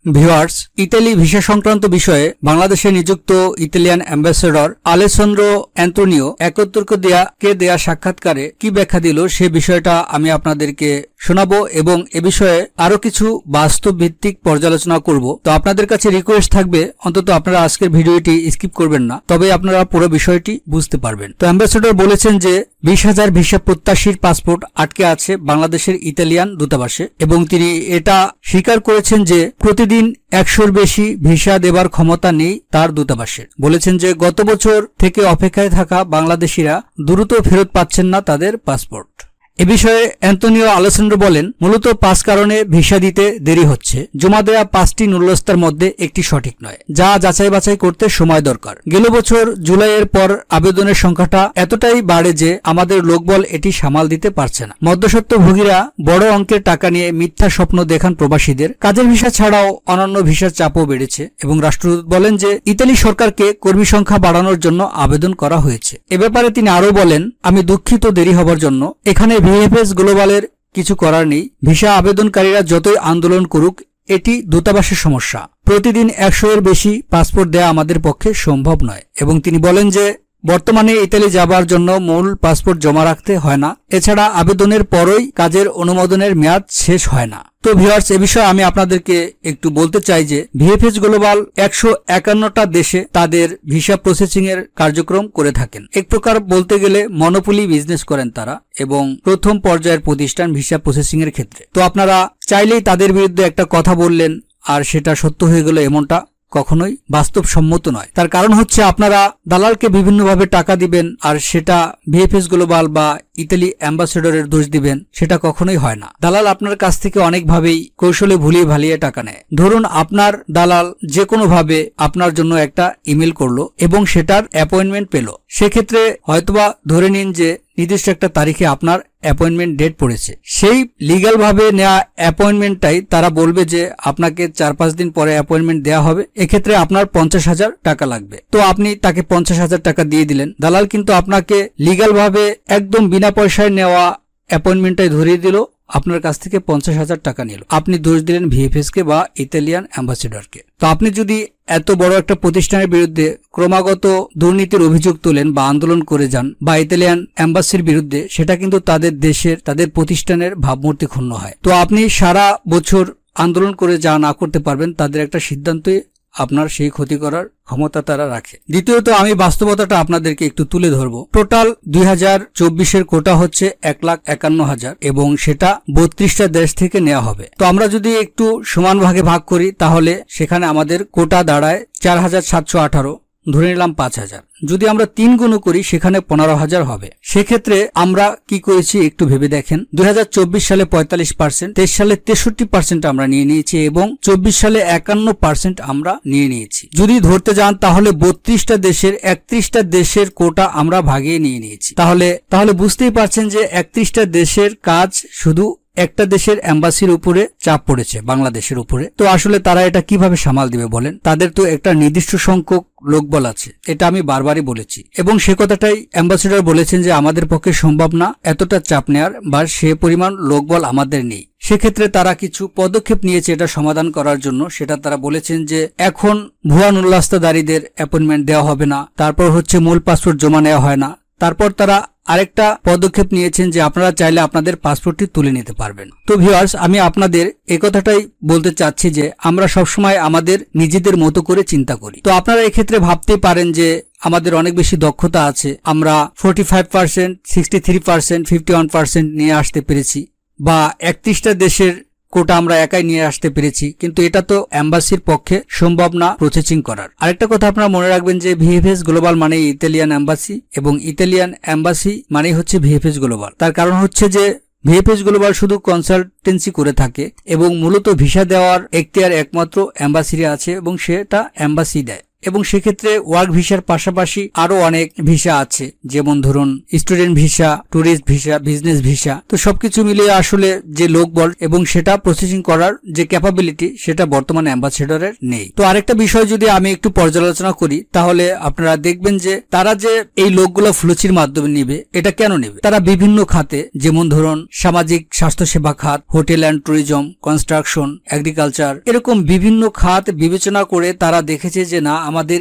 Viewers, Italy visa সংক্রান্ত বিষয়ে বাংলাদেশে নিযুক্ত ইতালিয়ান অ্যাম্বাসেডর আলেসান্দ্রো অ্যান্তোনিও ৭১কে দেয়া সাক্ষাৎকারে কি ব্যাখ্যা দিল সে বিষয়টা আমি আপনাদেরকে শোনাবো এবং এ বিষয়ে আরো কিছু বাস্তব ভিত্তিক পর্যালোচনা করব। তো আপনাদের কাছে রিকোয়েস্ট থাকবে অন্তত আপনারা আজকের ভিডিওটি স্কিপ করবেন না, তবে আপনারা পুরো বিষয়টি বুঝতে পারবেন। তো অ্যাম্বাসেডর বলেছেন যে ২০,০০০ ভিসা প্রত্যাশীর পাসপোর্ট আটকে আছে বাংলাদেশের ইতালিয়ান দূতাবাসে এবং তিনি এটা স্বীকার করেছেন যে প্রতিদিন ১০০-র বেশি ভিসা দেবার ক্ষমতা নেই তার দূতাবাসের। বলেছেন যে গত বছর থেকে অপেক্ষায় থাকা বাংলাদেশিরা দ্রুত ফেরত পাচ্ছেন না তাদের পাসপোর্ট। এ বিষয়ে অ্যান্তোনিও আলেসান্দ্রো বলেন, মূলত ৫ কারণে ভিসা দিতে দেরি হচ্ছে। জমা দেয়া ৫টি নুল্যস্তার মধ্যে একটি সঠিক নয়, যা যাচাই বাছাই করতে সময় দরকার। গেল বছর জুলাইয়ের পর আবেদনের সংখ্যাটা এতটাই বাড়ে যে আমাদের লোকবল এটি সামাল দিতে পারছে না। মধ্যস্বত্বভোগীরা বড় অঙ্কের টাকা নিয়ে মিথ্যা স্বপ্ন দেখান প্রবাসীদের। কাজের ভিসা ছাড়াও অন্যান্য ভিসার চাপও বেড়েছে এবং রাষ্ট্রদূত বলেন যে ইতালি সরকারকে কর্মী সংখ্যা বাড়ানোর জন্য আবেদন করা হয়েছে। এ ব্যাপারে তিনি আরও বলেন, আমি দুঃখিত দেরি হবার জন্য। এখানে ভিএফএস গ্লোবালের কিছু করার নেই। ভিসা আবেদনকারীরা যতই আন্দোলন করুক, এটি দূতাবাসের সমস্যা। প্রতিদিন ১০০-এর বেশি পাসপোর্ট দেয়া আমাদের পক্ষে সম্ভব নয়। এবং তিনি বলেন যে বর্তমানে ইতালি যাবার জন্য মূল পাসপোর্ট জমা রাখতে হয় না, এছাড়া আবেদনের পরই কাজের অনুমোদনের মেয়াদ শেষ হয় না। তো ভিউয়ার্স, এ বিষয়ে আমি আপনাদেরকে একটু বলতে চাই যে ভিএফএস গ্লোবাল ১৫১টা দেশে তাদের ভিসা প্রসেসিং এর কার্যক্রম করে থাকেন। এক প্রকার বলতে গেলে মনোপলি বিজনেস করেন তারা এবং প্রথম পর্যায়ের প্রতিষ্ঠান ভিসা প্রসেসিং এর ক্ষেত্রে। তো আপনারা চাইলেই তাদের বিরুদ্ধে একটা কথা বললেন আর সেটা সত্য হয়ে গেল, এমনটা কখনোই বাস্তবসম্মত নয়। তার কারণ হচ্ছে আপনারা দালালকে বিভিন্নভাবে টাকা দিবেন আর সেটা ভিএফএস গ্লোবাল বা ইতালি অ্যাম্বাসেডরের দোষ দিবেন, সেটা কখনোই হয় না। দালাল আপনার কাছ থেকে অনেকভাবেই কৌশলে ভুলিয়ে ভালিয়ে টাকা নেয়। ধরুন আপনার দালাল যে কোনোভাবে আপনার জন্য একটা ইমেল করলো এবং সেটার অ্যাপয়েন্টমেন্ট পেল, সেক্ষেত্রে হয়তোবা ধরে নিন যে নির্দিষ্ট একটা তারিখে আপনার অ্যাপয়েন্টমেন্ট ডেট পড়েছে। সেই লিগ্যাল ভাবে নেওয়া অ্যাপয়েন্টমেন্টটাই তারা বলবে যে আপনাকে ৪-৫ দিন পরে অ্যাপয়েন্টমেন্ট দেওয়া হবে, এক্ষেত্রে আপনার ৫০,০০০ টাকা লাগবে। তো আপনি তাকে ৫০,০০০ টাকা দিয়ে দিলেন। দালাল কিন্তু আপনাকে লিগ্যাল ভাবে একদম বিনা পয়সায় নেওয়া অ্যাপয়েন্টমেন্টটাই ধরিয়ে দিল, আপনার কাছ থেকে ৫০,০০০ টাকা নিল। আপনি দোষ দিলেন ভিএফএস কে বা ইতালিয়ান অ্যাম্বাসেডরকে। তো আপনি যদি এত বড় একটা প্রতিষ্ঠানের বিরুদ্ধে ক্রমাগত দুর্নীতির অভিযোগ তোলেন বা আন্দোলন করে যান বা ইতালিয়ান অ্যাম্বাসির বিরুদ্ধে, সেটা কিন্তু তাদের দেশের তাদের প্রতিষ্ঠানের ভাবমূর্তি ক্ষুণ্ণ হয়। তো আপনি সারা বছর আন্দোলন করে যা না করতে পারবেন, তাদের একটা সিদ্ধান্তই আপনার সেই ক্ষতি করার ক্ষমতা তারা রাখে। দ্বিতীয়ত আমি বাস্তবতাটা আপনাদেরকে একটু তুলে ধরবো। টোটাল ২০২৪-এর কোটা হচ্ছে ১,৫১,০০০ এবং সেটা ৩২টা দেশ থেকে নেওয়া হবে। তো আমরা যদি একটু সমান ভাগে ভাগ করি তাহলে সেখানে আমাদের কোটা দাঁড়ায় ৪,৭১৮, ধরে নিলাম ৫,০০০। যদি আমরা ৩ গুণ করি সেখানে ১৫,০০০ হবে। সেক্ষেত্রে আমরা কি করেছি একটু ভেবে দেখেন। ২০২৪ সালে ৪৫%, ২৩ সালে ৬৩% আমরা নিয়ে নিয়েছি এবং ২৪ সালে ৫১% আমরা নিয়ে নিয়েছি। যদি ধরতে যান তাহলে ৩২টা দেশের ৩১টা দেশের কোটা আমরা ভাগিয়ে নিয়ে নিয়েছি। তাহলে বুঝতেই পারছেন যে ৩১টা দেশের কাজ শুধু একটা দেশের অ্যাম্বাসির উপরে চাপ পড়েছে, বাংলাদেশের উপরে। তো আসলে তারা এটা কিভাবে সামাল দিবে বলেন? তাদের তো একটা নির্দিষ্ট সংখ্যক লোকবল আছে, এটা আমি বারবারই বলেছি এবং সে কথাটাই অ্যাম্বাসেডর বলেছেন যে আমাদের পক্ষে সম্ভব না এতটা চাপ নেয়ার বা সে পরিমাণ লোকবল আমাদের নেই। সেক্ষেত্রে তারা কিছু পদক্ষেপ নিয়েছে এটা সমাধান করার জন্য। সেটা তারা বলেছেন যে এখন ভুয়া নুল্লাস্তাদারীদের অ্যাপয়েন্টমেন্ট দেওয়া হবে না, তারপর হচ্ছে মূল পাসপোর্ট জমা নেওয়া হয় না, তারপর তারা আরেকটা পদক্ষেপ নিয়েছেন যে আপনারা চাইলে আপনাদের পাসপোর্টটি তুলে নিতে পারবেন। তো ভিউয়ার্স, আমি আপনাদের এই কথাটাই বলতে চাচ্ছি যে আমরা সবসময় আমাদের নিজেদের মতো করে চিন্তা করি। তো আপনারা এক্ষেত্রে ভাবতেই পারেন যে আমাদের অনেক বেশি দক্ষতা আছে, আমরা 45%, 63%, 51% নিয়ে আসতে পেরেছি বা ৩১টা দেশের কোটা আমরা একাই নিয়ে আসতে পেরেছি, কিন্তু এটা তো অ্যাম্বাসির পক্ষে সম্ভব না প্রসেসিং করার। আরেকটা কথা আপনারা মনে রাখবেন যে ভিএফএস গ্লোবাল মানে ইতালিয়ান অ্যাম্বাসি এবং ইতালিয়ান অ্যাম্বাসি মানেই হচ্ছে ভিএফএস গ্লোবাল। তার কারণ হচ্ছে যে ভিএফএস গ্লোবাল শুধু কনসালটেন্সি করে থাকে এবং মূলত ভিসা দেওয়ার এখতিয়ার একমাত্র অ্যাম্বাসির আছে এবং সেটা অ্যাম্বাসি দেয় এবং সেক্ষেত্রে ওয়ার্ক ভিসার পাশাপাশি আরো অনেক ভিসা আছে, যেমন ধরুন student visa, tourist visa, business visa. তো সবকিছু মিলিয়ে আসলে যে লোকবল এবং সেটা প্রসেসিং করার যে ক্যাপাবিলিটি সেটা বর্তমানে অ্যাম্বাসেডরের নেই। তো আরেকটা বিষয় যদি আমি একটু পর্যালোচনা করি তাহলে আপনারা দেখবেন যে তারা যে এই লোকগুলো ফ্লুচির মাধ্যমে নিবে, এটা কেন নেবে? তারা বিভিন্ন খাতে, যেমন ধরুন সামাজিক স্বাস্থ্যসেবা খাত, hotel and tourism, construction, agriculture, এরকম বিভিন্ন খাত বিবেচনা করে তারা দেখেছে যে না, আমাদের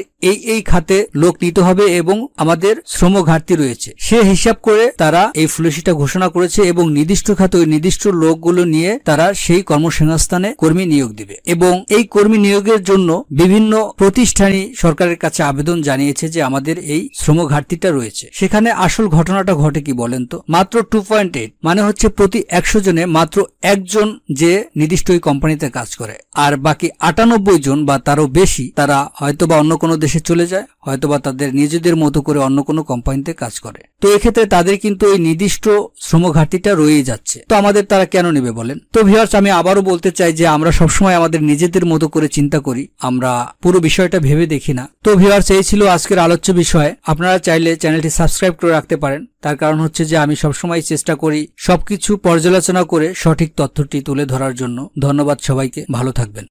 এই খাতে লোক নিতে হবে এবং আমাদের শ্রম ঘাটতি রয়েছে। সে হিসাব করে তারা এই ফ্লুচিটা ঘোষণা করেছে এবং নির্দিষ্ট খাতে ওই নির্দিষ্ট লোকগুলো নিয়ে তারা সেই কর্মসংস্থানে কর্মী নিয়োগ দিবে। এবং এই কর্মী নিয়োগের জন্য বিভিন্ন প্রতিষ্ঠানই সরকারের কাছে আবেদন জানিয়েছে যে আমাদের এই শ্রম ঘাটতিটা রয়েছে। সেখানে আসল ঘটনাটা ঘটে কি বলেন তো? মাত্র 2.8, মানে হচ্ছে প্রতি 100 জনে মাত্র একজন যে নির্দিষ্ট ওই কোম্পানিতে কাজ করে, আর বাকি 98 জন বা তারও বেশি তারা হয়তোবা অন্য কোনো দেশে চলে যায়, হয়তোবা তাদের নিজেদের মতো করে অন্য কোনো কোম্পানিতে কাজ করে। তো এক্ষেত্রে তাদের কিন্তু এই নির্দিষ্ট শ্রম ঘাটতিটা রয়েই যাচ্ছে। তো আমাদের তারা কেন নেবে বলেন? তো ভিউয়ার্স, আমি আবারও বলতে চাই যে আমরা সবসময় আমাদের নিজেদের মতো করে চিন্তা করি, আমরা পুরো বিষয়টা ভেবে দেখি না। তো ভিউয়ার্স, এই ছিল আজকের আলোচ্য বিষয়। আপনারা চাইলে চ্যানেলটি সাবস্ক্রাইব করে রাখতে পারেন। তার কারণ হচ্ছে যে আমি সবসময় চেষ্টা করি সবকিছু পর্যালোচনা করে সঠিক তথ্যটি তুলে ধরার জন্য। ধন্যবাদ সবাইকে, ভালো থাকবেন।